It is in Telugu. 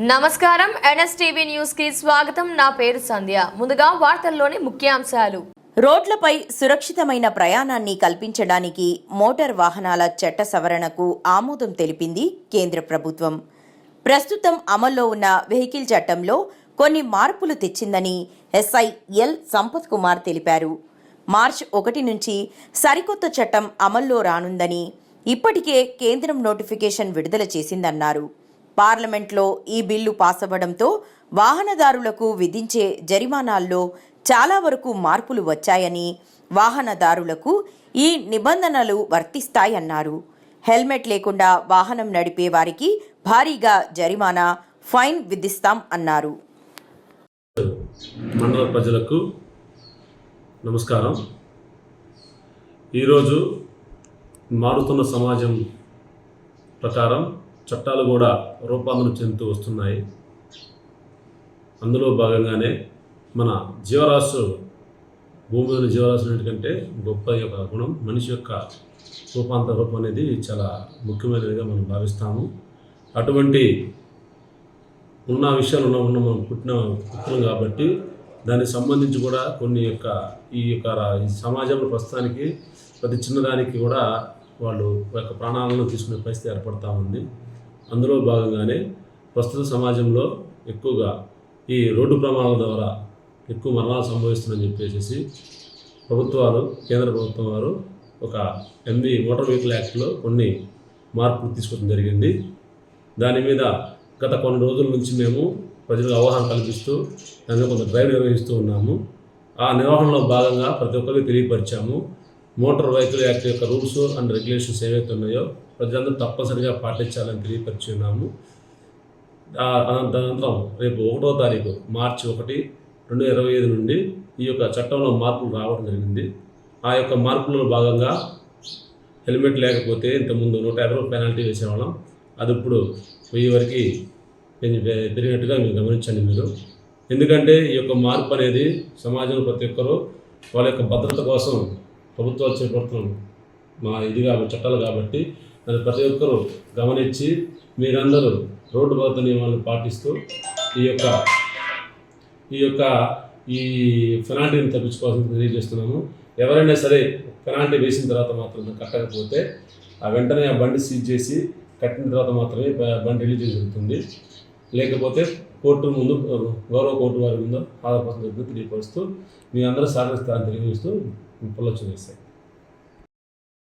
నమస్కారం ఎన్ఎస్టీవీ న్యూస్ కి స్వాగతం. నా పేరు సంధ్య. ముందుగా వార్తల్లోని ముఖ్యాంశాలు. రోడ్లపై సురక్షితమైన ప్రయాణాన్ని కల్పించడానికి మోటార్ వాహనాల చట్ట సవరణకు ఆమోదం తెలిపింది కేంద్ర ప్రభుత్వం. ప్రస్తుతం అమల్లో ఉన్న వెహికల్ చట్టంలో కొన్ని మార్పులు తెచ్చిందని ఎస్ఐ ఎల్ సంపత్ కుమార్ తెలిపారు. మార్చి 1 నుంచి సరికొత్త చట్టం అమల్లో రానుందని ఇప్పటికే కేంద్రం నోటిఫికేషన్ విడుదల చేసిందన్నారు. పార్లమెంట్లో ఈ బిల్లు పాస్ అవ్వడంతో వాహనదారులకు విధించే జరిమానాల్లో చాలా వరకు మార్పులు వచ్చాయని, వాహనదారులకు ఈ నిబంధనలు వర్తిస్తాయన్నారు. హెల్మెట్ లేకుండా వాహనం నడిపే వారికి భారీగా జరిమానా, ఫైన్ విధిస్తాం అన్నారు. మండల ప్రజలకు నమస్కారం. ఈరోజు మారుతున్న సమాజం ప్రకారం చట్టాలు కూడా రూపాంతరం చెందుతూ వస్తున్నాయి. అందులో భాగంగానే మన జీవరాశు, భూమిలోని జీవరాశులు ఎందుకంటే గొప్ప యొక్క గుణం మనిషి యొక్క రూపం అనేది చాలా ముఖ్యమైనదిగా మనం భావిస్తాము. అటువంటి ఉన్న విషయాలు మనం పుట్టిన కాబట్టి దానికి సంబంధించి కూడా కొన్ని ఈ సమాజంలో ప్రస్తుతానికి ప్రతి చిన్నదానికి కూడా వాళ్ళు యొక్క ప్రాణాలను తీసుకునే పరిస్థితి ఏర్పడుతూ ఉంది. అందులో భాగంగానే ప్రస్తుత సమాజంలో ఎక్కువగా ఈ రోడ్డు ప్రమాదాల ద్వారా ఎక్కువ మరణాలు సంభవిస్తుందని చెప్పేసి ప్రభుత్వాలు, కేంద్ర ప్రభుత్వం వారు ఒక మోటార్ వెహికల్ యాక్ట్లో కొన్ని మార్పులు తీసుకోవడం జరిగింది. దాని మీద గత కొన్ని రోజుల నుంచి మేము ప్రజలకు అవగాహన కల్పిస్తూ దాని మీద కొంత డ్రైవ్ నిర్వహిస్తూ ఉన్నాము. ఆ నిర్వహణలో భాగంగా ప్రతి ఒక్కరికి తెలియపరిచాము. మోటార్ వెహికల్ యాక్ట్ యొక్క రూల్స్ అండ్ రెగ్యులేషన్స్ ఏవైతే ఉన్నాయో ప్రజలందరూ తప్పనిసరిగా పాటించాలని తెలియపరిచి ఉన్నాము. అనంతరం రేపు 1వ తారీఖు మార్చి 1, 2025 నుండి ఈ యొక్క చట్టంలో మార్పులు రావడం జరిగింది. ఆ యొక్క మార్పులలో భాగంగా హెల్మెట్ లేకపోతే ఇంతకుముందు 150 రూపాయల పెనాల్టీ వేసేవాళ్ళం. అది ఇప్పుడు 1000 వరకు పెరిగినట్టుగా మీరు గమనించండి మీరు. ఎందుకంటే ఈ యొక్క మార్పు అనేది సమాజంలో ప్రతి ఒక్కరూ వాళ్ళ యొక్క భద్రత కోసం ప్రభుత్వాలు చేపడుతున్న చట్టాలు కాబట్టి దాన్ని ప్రతి ఒక్కరూ గమనించి మీరందరూ రోడ్డు భద్రత నియమాలను పాటిస్తూ ఈ పెనాల్టీని తప్పించుకోవాల్సింది తెలియజేస్తున్నాము. ఎవరైనా సరే పెనాల్టీ వేసిన తర్వాత మాత్రం కట్టకపోతే వెంటనే ఆ బండి సీజ్ చేసి కట్టిన తర్వాత మాత్రమే బండి రిలీజ్ జరుగుతుంది. లేకపోతే కోర్టు ముందు, గౌరవ కోర్టు వారి ముందు ఆధారపడుతుంది తెలియపరుస్తూ మీ అందరూ సహకరిస్తారని తెలియజేస్తూ పొల్లొచ్చు వేస్తాయి.